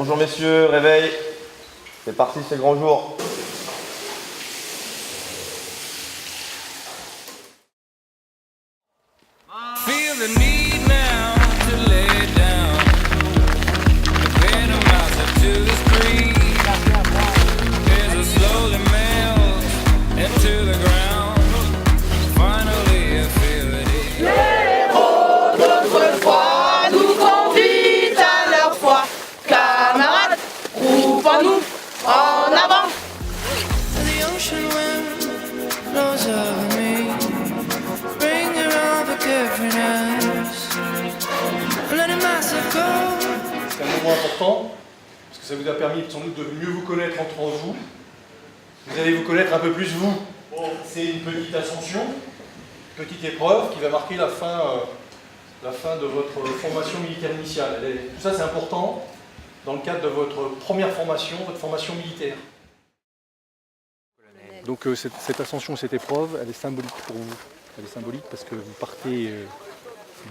Bonjour messieurs, réveil. C'est parti, c'est le grand jour. Feel the need now to lay down. Get a mouse to the street. As it slowly melts into the ground. Finally I feel it. Héros d'autrefois nous convient à leur foi. Camarades, groupons-nous en avant. The ocean wind blows over me. Bring around forgiveness. Let it massacre. C'est un moment important, parce que ça vous a permis sans doute de mieux vous connaître entre vous. Vous allez vous connaître un peu plus vous. C'est une petite ascension, une petite épreuve qui va marquer la fin de votre formation militaire initiale. Tout ça c'est important dans le cadre de votre première formation, votre formation militaire. Donc cette ascension, cette épreuve, elle est symbolique pour vous. Elle est symbolique parce que vous partez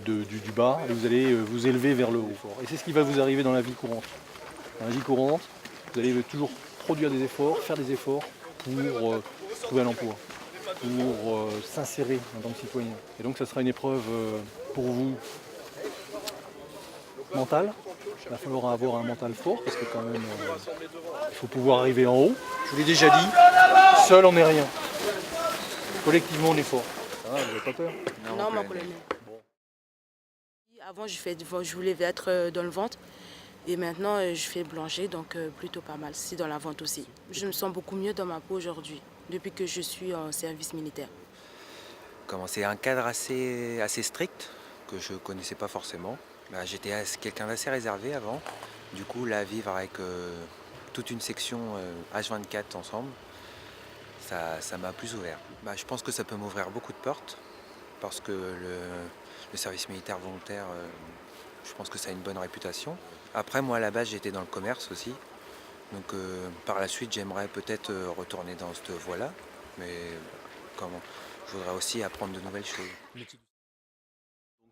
du bas et vous allez vous élever vers le haut. Et c'est ce qui va vous arriver dans la vie courante. Dans la vie courante, vous allez toujours produire des efforts, faire des efforts pour trouver un emploi, pour s'insérer en tant que citoyen. Et donc ça sera une épreuve pour vous mentale. Il va falloir avoir un mental fort parce que quand même il faut pouvoir arriver en haut. Je vous l'ai déjà dit, seul on n'est rien. Collectivement on est fort. Ça va, vous n'avez pas peur? Non, mon colonel. Avant, je voulais être dans le ventre et maintenant, je fais boulangerie, donc plutôt pas mal. C'est dans la vente aussi. Je me sens beaucoup mieux dans ma peau aujourd'hui, depuis que je suis en service militaire. C'est un cadre assez strict que je ne connaissais pas forcément. J'étais quelqu'un d'assez réservé avant. Du coup, là, vivre avec toute une section H24 ensemble, ça m'a plus ouvert. Je pense que ça peut m'ouvrir beaucoup de portes parce que le service militaire volontaire, je pense que ça a une bonne réputation. Après, moi, à la base, j'étais dans le commerce aussi. Donc, par la suite, j'aimerais peut-être retourner dans cette voie-là. Mais je voudrais aussi apprendre de nouvelles choses.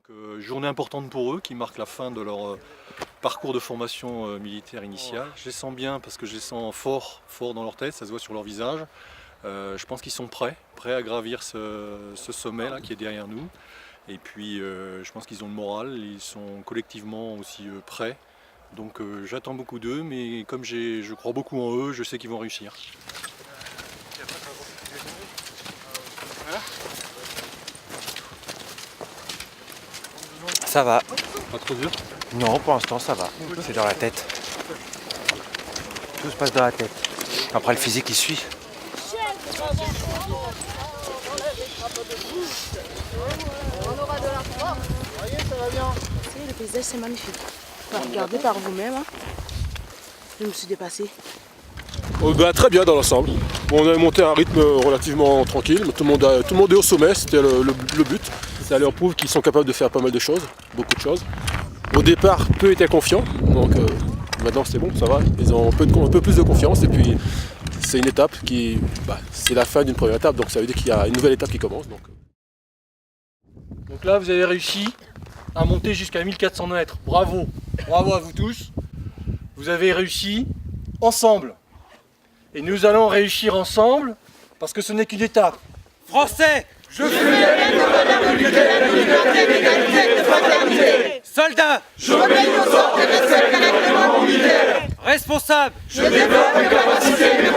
Donc, journée importante pour eux qui marque la fin de leur parcours de formation militaire initiale. Je les sens bien parce que je les sens forts dans leur tête, ça se voit sur leur visage. Je pense qu'ils sont prêts à gravir ce sommet là qui est derrière nous. Et puis je pense qu'ils ont le moral, ils sont collectivement aussi prêts. Donc j'attends beaucoup d'eux, mais comme je crois beaucoup en eux, je sais qu'ils vont réussir. Ça va. Pas trop dur? Non, pour l'instant, ça va. C'est dans la tête. Tout se passe dans la tête. Après, le physique, il suit. Le paysage, c'est magnifique. Regardez par vous-même. Je me suis dépassée. Très bien dans l'ensemble. On a monté à un rythme relativement tranquille. Tout le monde est au sommet, c'était le but. Ça leur prouve qu'ils sont capables de faire pas mal de choses, beaucoup de choses. Au départ, peu étaient confiants, donc maintenant c'est bon, ça va. Ils ont un peu plus de confiance et puis c'est une étape c'est la fin d'une première étape, donc ça veut dire qu'il y a une nouvelle étape qui commence. Donc là, vous avez réussi à monter jusqu'à 1400 mètres. Bravo, bravo à vous tous. Vous avez réussi ensemble. Et nous allons réussir ensemble parce que ce n'est qu'une étape. Français, Je suis l'élève de la République, de liberté, d'égalité, de fraternité. soldat, Je m'obéis aux ordres et respecte correctement mon militaire. responsable, Je développe mes capacités et mes